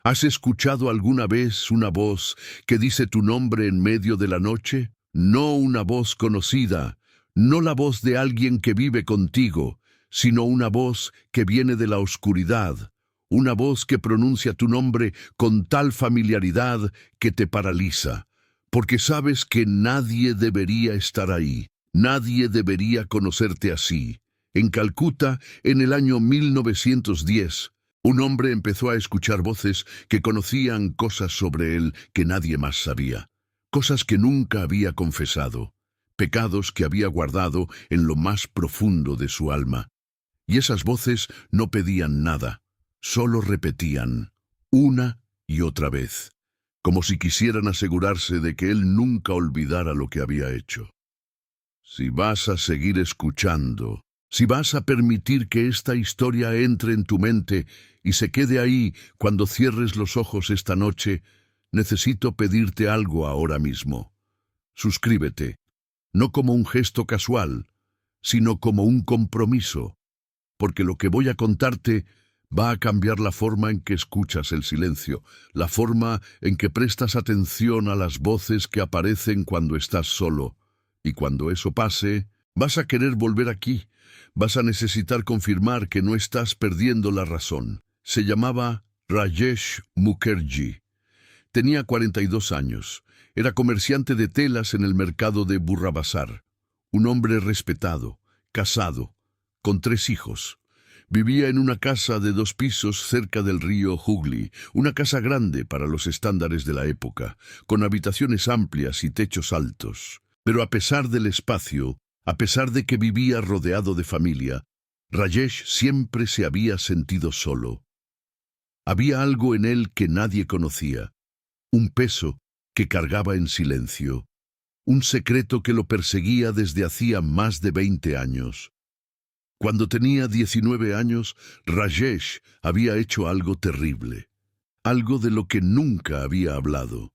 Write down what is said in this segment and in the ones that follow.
¿Has escuchado alguna vez una voz que dice tu nombre en medio de la noche? No una voz conocida, no la voz de alguien que vive contigo, sino una voz que viene de la oscuridad, una voz que pronuncia tu nombre con tal familiaridad que te paraliza, porque sabes que nadie debería estar ahí, nadie debería conocerte así. En Calcuta, en el año 1910, un hombre empezó a escuchar voces que conocían cosas sobre él que nadie más sabía, cosas que nunca había confesado, pecados que había guardado en lo más profundo de su alma. Y esas voces no pedían nada, solo repetían, una y otra vez, como si quisieran asegurarse de que él nunca olvidara lo que había hecho. Si vas a seguir escuchando, si vas a permitir que esta historia entre en tu mente y se quede ahí cuando cierres los ojos esta noche, necesito pedirte algo ahora mismo. Suscríbete, no como un gesto casual, sino como un compromiso, porque lo que voy a contarte va a cambiar la forma en que escuchas el silencio, la forma en que prestas atención a las voces que aparecen cuando estás solo. Y cuando eso pase, vas a querer volver aquí. Vas a necesitar confirmar que no estás perdiendo la razón. Se llamaba Rajesh Mukherjee. Tenía 42 años. Era comerciante de telas en el mercado de Burra Bazar. Un hombre respetado, casado, con 3 hijos. Vivía en una casa de 2 pisos cerca del río Hooghly, una casa grande para los estándares de la época, con habitaciones amplias y techos altos. Pero a pesar del espacio, a pesar de que vivía rodeado de familia, Rajesh siempre se había sentido solo. Había algo en él que nadie conocía, un peso que cargaba en silencio, un secreto que lo perseguía desde hacía más de 20 años. Cuando tenía 19 años, Rajesh había hecho algo terrible, algo de lo que nunca había hablado,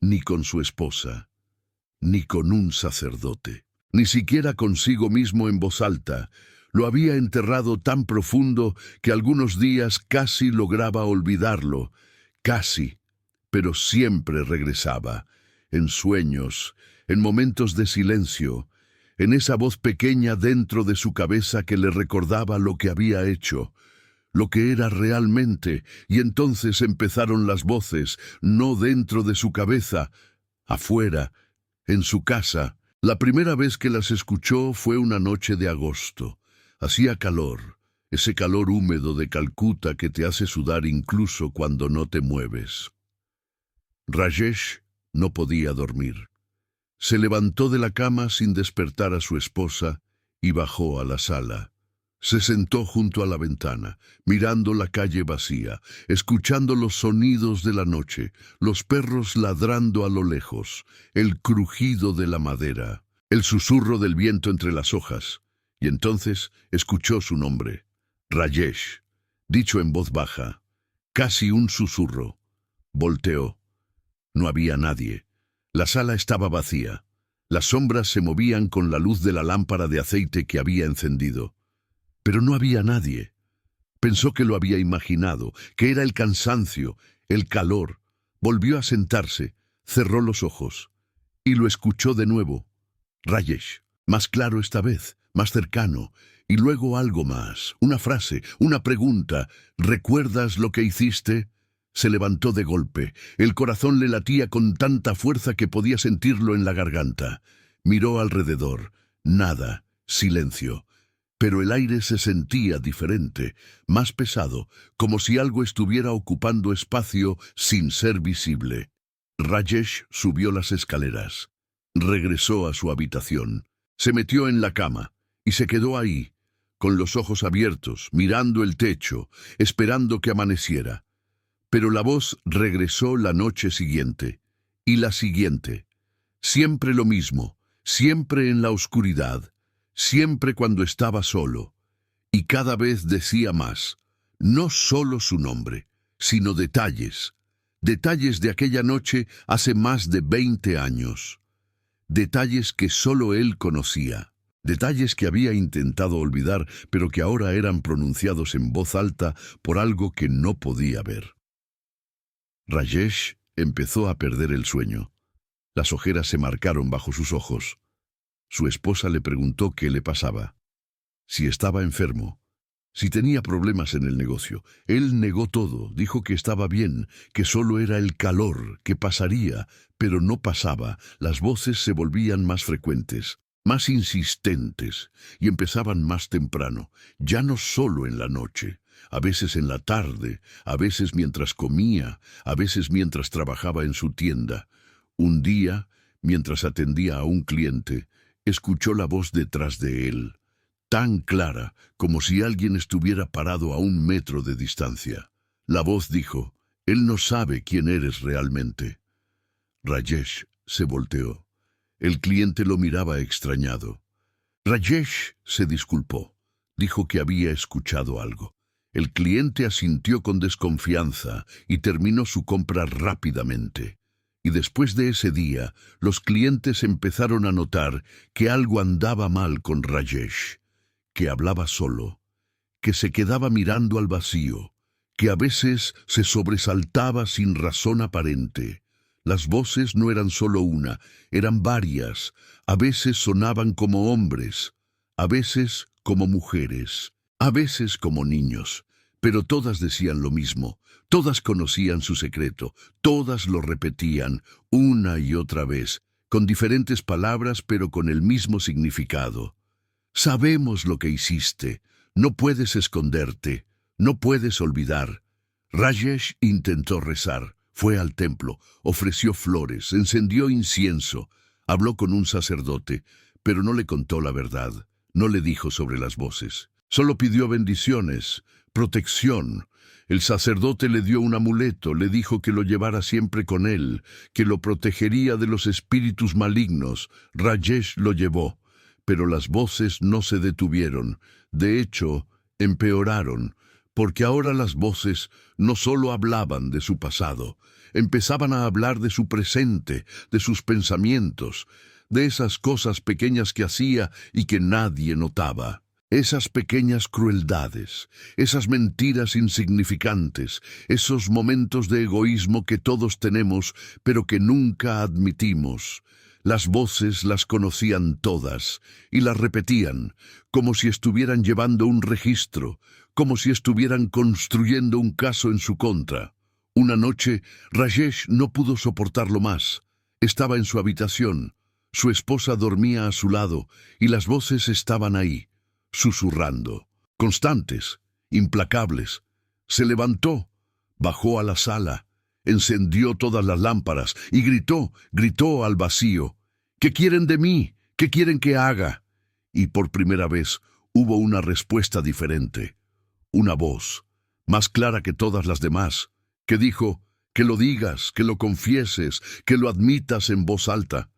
ni con su esposa, ni con un sacerdote, ni siquiera consigo mismo en voz alta. Lo había enterrado tan profundo que algunos días casi lograba olvidarlo, casi, pero siempre regresaba, en sueños, en momentos de silencio, en esa voz pequeña dentro de su cabeza que le recordaba lo que había hecho, lo que era realmente, y entonces empezaron las voces, no dentro de su cabeza, afuera, en su casa. La primera vez que las escuchó fue una noche de agosto. Hacía calor, ese calor húmedo de Calcuta que te hace sudar incluso cuando no te mueves. Rajesh no podía dormir. Se levantó de la cama sin despertar a su esposa y bajó a la sala. Se sentó junto a la ventana, mirando la calle vacía, escuchando los sonidos de la noche, los perros ladrando a lo lejos, el crujido de la madera, el susurro del viento entre las hojas, y entonces escuchó su nombre, Rajesh, dicho en voz baja, casi un susurro. Volteó. No había nadie. La sala estaba vacía. Las sombras se movían con la luz de la lámpara de aceite que había encendido. Pero no había nadie. Pensó que lo había imaginado, que era el cansancio, el calor. Volvió a sentarse, cerró los ojos y lo escuchó de nuevo. Rajesh, más claro esta vez, más cercano, y luego algo más, una frase, una pregunta. ¿Recuerdas lo que hiciste? Se levantó de golpe. El corazón le latía con tanta fuerza que podía sentirlo en la garganta. Miró alrededor. Nada. Silencio. Pero el aire se sentía diferente, más pesado, como si algo estuviera ocupando espacio sin ser visible. Rajesh subió las escaleras. Regresó a su habitación. Se metió en la cama y se quedó ahí, con los ojos abiertos, mirando el techo, esperando que amaneciera. Pero la voz regresó la noche siguiente, y la siguiente. Siempre lo mismo, siempre en la oscuridad, siempre cuando estaba solo. Y cada vez decía más, no solo su nombre, sino detalles. Detalles de aquella noche hace más de 20 años. Detalles que solo él conocía. Detalles que había intentado olvidar, pero que ahora eran pronunciados en voz alta por algo que no podía ver. Rajesh empezó a perder el sueño. Las ojeras se marcaron bajo sus ojos. Su esposa le preguntó qué le pasaba, si estaba enfermo, si tenía problemas en el negocio. Él negó todo, dijo que estaba bien, que solo era el calor, que pasaría, pero no pasaba. Las voces se volvían más frecuentes, más insistentes, y empezaban más temprano, ya no solo en la noche, a veces en la tarde, a veces mientras comía, a veces mientras trabajaba en su tienda. Un día, mientras atendía a un cliente, escuchó la voz detrás de él, tan clara como si alguien estuviera parado a 1 metro de distancia. La voz dijo: «Él no sabe quién eres realmente». Rajesh se volteó. El cliente lo miraba extrañado. Rajesh se disculpó. Dijo que había escuchado algo. El cliente asintió con desconfianza y terminó su compra rápidamente. Y después de ese día, los clientes empezaron a notar que algo andaba mal con Rajesh, que hablaba solo, que se quedaba mirando al vacío, que a veces se sobresaltaba sin razón aparente. Las voces no eran solo una, eran varias. A veces sonaban como hombres, a veces como mujeres, a veces como niños, pero todas decían lo mismo. Todas conocían su secreto, todas lo repetían una y otra vez, con diferentes palabras pero con el mismo significado. Sabemos lo que hiciste, no puedes esconderte, no puedes olvidar. Rajesh intentó rezar, fue al templo, ofreció flores, encendió incienso, habló con un sacerdote, pero no le contó la verdad, no le dijo sobre las voces. Solo pidió bendiciones, protección. El sacerdote le dio un amuleto, le dijo que lo llevara siempre con él, que lo protegería de los espíritus malignos. Rajesh lo llevó, pero las voces no se detuvieron. De hecho, empeoraron, porque ahora las voces no solo hablaban de su pasado, empezaban a hablar de su presente, de sus pensamientos, de esas cosas pequeñas que hacía y que nadie notaba. Esas pequeñas crueldades, esas mentiras insignificantes, esos momentos de egoísmo que todos tenemos, pero que nunca admitimos. Las voces las conocían todas y las repetían, como si estuvieran llevando un registro, como si estuvieran construyendo un caso en su contra. Una noche, Rajesh no pudo soportarlo más. Estaba en su habitación. Su esposa dormía a su lado y las voces estaban ahí, susurrando, constantes, implacables. Se levantó, bajó a la sala, encendió todas las lámparas y gritó al vacío: «¿Qué quieren de mí? ¿Qué quieren que haga?». Y por primera vez hubo una respuesta diferente, una voz, más clara que todas las demás, que dijo: «Que lo digas, que lo confieses, que lo admitas en voz alta».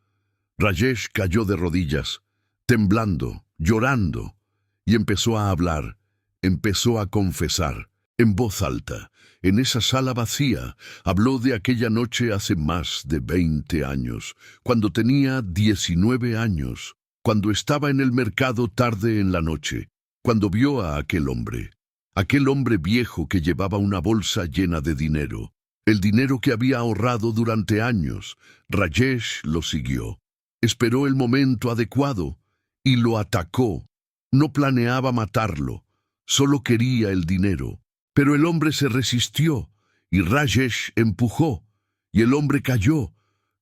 Rajesh cayó de rodillas, temblando, llorando, y empezó a hablar, empezó a confesar, en voz alta. En esa sala vacía, habló de aquella noche hace más de 20 años, cuando tenía 19 años, cuando estaba en el mercado tarde en la noche, cuando vio a aquel hombre viejo que llevaba una bolsa llena de dinero, el dinero que había ahorrado durante años. Rajesh lo siguió, esperó el momento adecuado y lo atacó. No planeaba matarlo, solo quería el dinero. Pero el hombre se resistió, y Rajesh empujó, y el hombre cayó,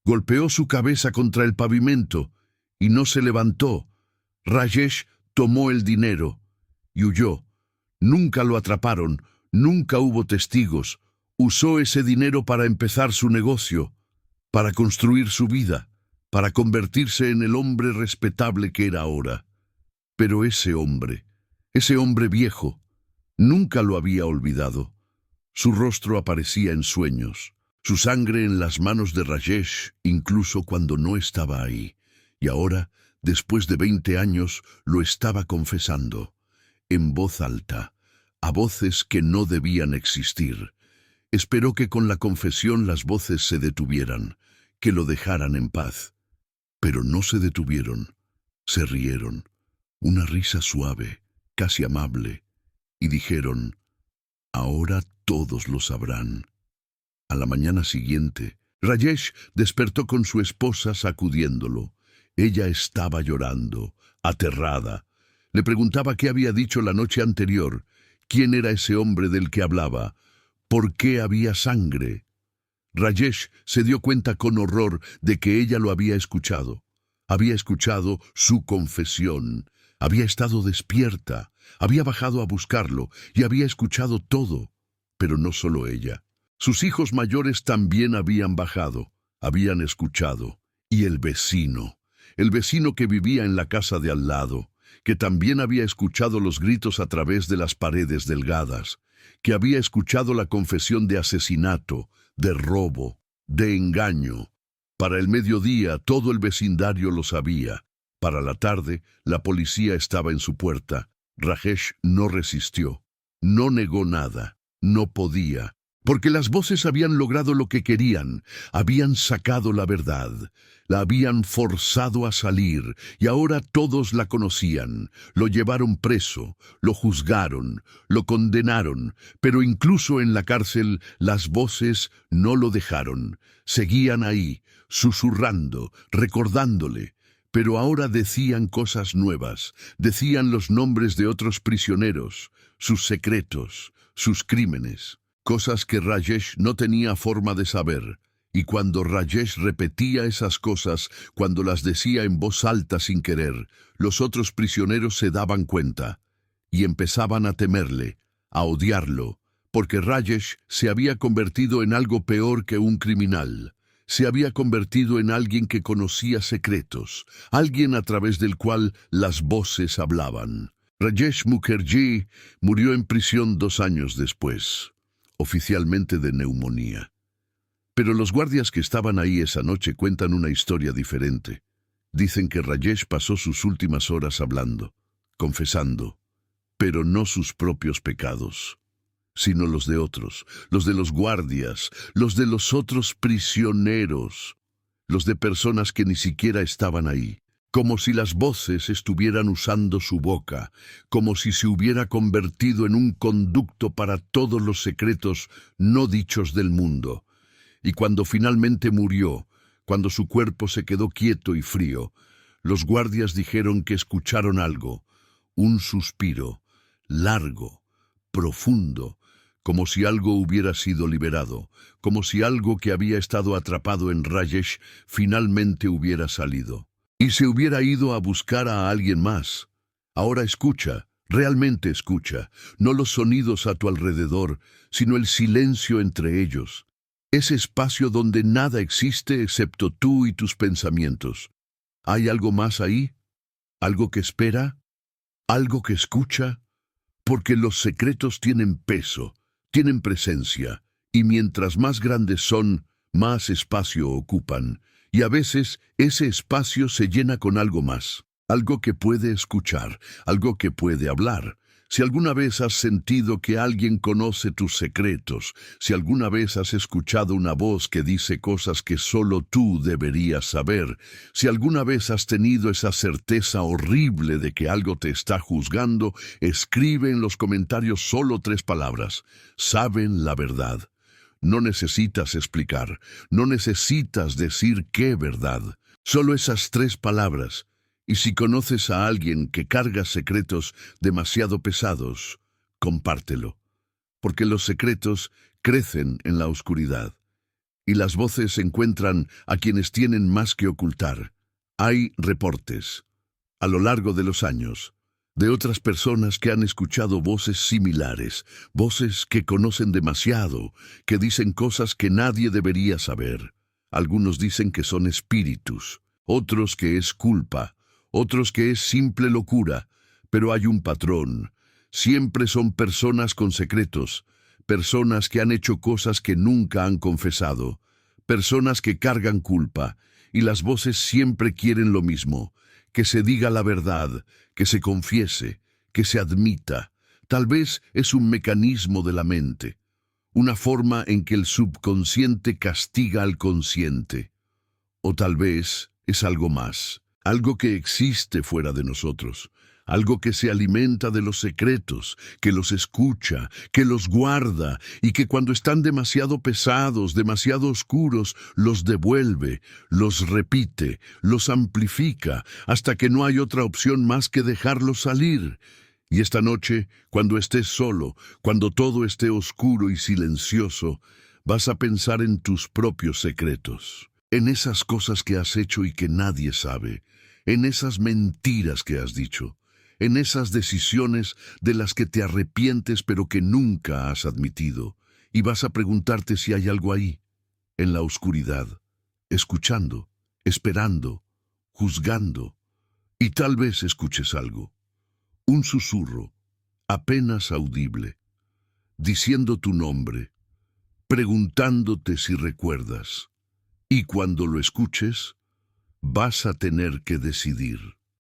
golpeó su cabeza contra el pavimento, y no se levantó. Rajesh tomó el dinero y huyó. Nunca lo atraparon, nunca hubo testigos. Usó ese dinero para empezar su negocio, para construir su vida, para convertirse en el hombre respetable que era ahora. Pero ese hombre viejo, nunca lo había olvidado. Su rostro aparecía en sueños, su sangre en las manos de Rajesh, incluso cuando no estaba ahí. Y ahora, después de 20 años, lo estaba confesando, en voz alta, a voces que no debían existir. Esperó que con la confesión las voces se detuvieran, que lo dejaran en paz. Pero no se detuvieron, se rieron, una risa suave, casi amable, y dijeron: «Ahora todos lo sabrán». A la mañana siguiente, Rajesh despertó con su esposa sacudiéndolo. Ella estaba llorando, aterrada. Le preguntaba qué había dicho la noche anterior, quién era ese hombre del que hablaba, por qué había sangre. Rajesh se dio cuenta con horror de que ella lo había escuchado. Había escuchado su confesión, había estado despierta, había bajado a buscarlo y había escuchado todo. Pero no solo ella. Sus hijos mayores también habían bajado, habían escuchado. Y el vecino que vivía en la casa de al lado, que también había escuchado los gritos a través de las paredes delgadas, que había escuchado la confesión de asesinato, de robo, de engaño. Para el mediodía todo el vecindario lo sabía. Para la tarde la policía estaba en su puerta. Rajesh no resistió, no negó nada, no podía, porque las voces habían logrado lo que querían, habían sacado la verdad, la habían forzado a salir, y ahora todos la conocían. Lo llevaron preso, lo juzgaron, lo condenaron, pero incluso en la cárcel las voces no lo dejaron. Seguían ahí, susurrando, recordándole. Pero ahora decían cosas nuevas, decían los nombres de otros prisioneros, sus secretos, sus crímenes. Cosas que Rajesh no tenía forma de saber, y cuando Rajesh repetía esas cosas, cuando las decía en voz alta sin querer, los otros prisioneros se daban cuenta, y empezaban a temerle, a odiarlo, porque Rajesh se había convertido en algo peor que un criminal. Se había convertido en alguien que conocía secretos, alguien a través del cual las voces hablaban. Rajesh Mukherjee murió en prisión 2 años después, oficialmente de neumonía. Pero los guardias que estaban ahí esa noche cuentan una historia diferente. Dicen que Rajesh pasó sus últimas horas hablando, confesando, pero no sus propios pecados, sino los de otros, los de los guardias, los de los otros prisioneros, los de personas que ni siquiera estaban ahí. Como si las voces estuvieran usando su boca, como si se hubiera convertido en un conducto para todos los secretos no dichos del mundo. Y cuando finalmente murió, cuando su cuerpo se quedó quieto y frío, los guardias dijeron que escucharon algo, un suspiro, largo, profundo, como si algo hubiera sido liberado, como si algo que había estado atrapado en Rajesh finalmente hubiera salido. Y se hubiera ido a buscar a alguien más. Ahora escucha, realmente escucha, no los sonidos a tu alrededor, sino el silencio entre ellos. Ese espacio donde nada existe excepto tú y tus pensamientos. ¿Hay algo más ahí? ¿Algo que espera? ¿Algo que escucha? Porque los secretos tienen peso, tienen presencia, y mientras más grandes son, más espacio ocupan. Y a veces ese espacio se llena con algo más, algo que puede escuchar, algo que puede hablar. Si alguna vez has sentido que alguien conoce tus secretos, si alguna vez has escuchado una voz que dice cosas que solo tú deberías saber, si alguna vez has tenido esa certeza horrible de que algo te está juzgando, escribe en los comentarios solo 3 palabras: saben la verdad. No necesitas explicar, no necesitas decir qué verdad, solo esas 3 palabras. Y si conoces a alguien que carga secretos demasiado pesados, compártelo, porque los secretos crecen en la oscuridad, y las voces encuentran a quienes tienen más que ocultar. Hay reportes, a lo largo de los años, de otras personas que han escuchado voces similares, voces que conocen demasiado, que dicen cosas que nadie debería saber. Algunos dicen que son espíritus, otros que es culpa, otros que es simple locura, pero hay un patrón. Siempre son personas con secretos, personas que han hecho cosas que nunca han confesado, personas que cargan culpa, y las voces siempre quieren lo mismo: que se diga la verdad, que se confiese, que se admita. Tal vez es un mecanismo de la mente, una forma en que el subconsciente castiga al consciente. O tal vez es algo más, algo que existe fuera de nosotros, algo que se alimenta de los secretos, que los escucha, que los guarda y que cuando están demasiado pesados, demasiado oscuros, los devuelve, los repite, los amplifica, hasta que no hay otra opción más que dejarlos salir. Y esta noche, cuando estés solo, cuando todo esté oscuro y silencioso, vas a pensar en tus propios secretos, en esas cosas que has hecho y que nadie sabe, en esas mentiras que has dicho, en esas decisiones de las que te arrepientes pero que nunca has admitido, y vas a preguntarte si hay algo ahí, en la oscuridad, escuchando, esperando, juzgando, y tal vez escuches algo, un susurro, apenas audible, diciendo tu nombre, preguntándote si recuerdas, y cuando lo escuches, vas a tener que decidir.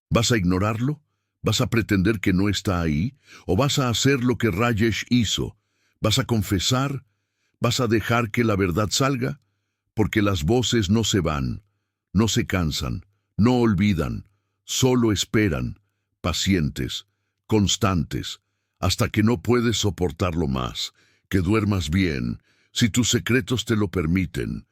¿Vas a ignorarlo? ¿Vas a pretender que no está ahí? ¿O vas a hacer lo que Rajesh hizo? ¿Vas a confesar? ¿Vas a dejar que la verdad salga? Porque las voces no se van, no se cansan, no olvidan, solo esperan, pacientes, constantes, hasta que no puedes soportarlo más, que duermas bien, si tus secretos te lo permiten,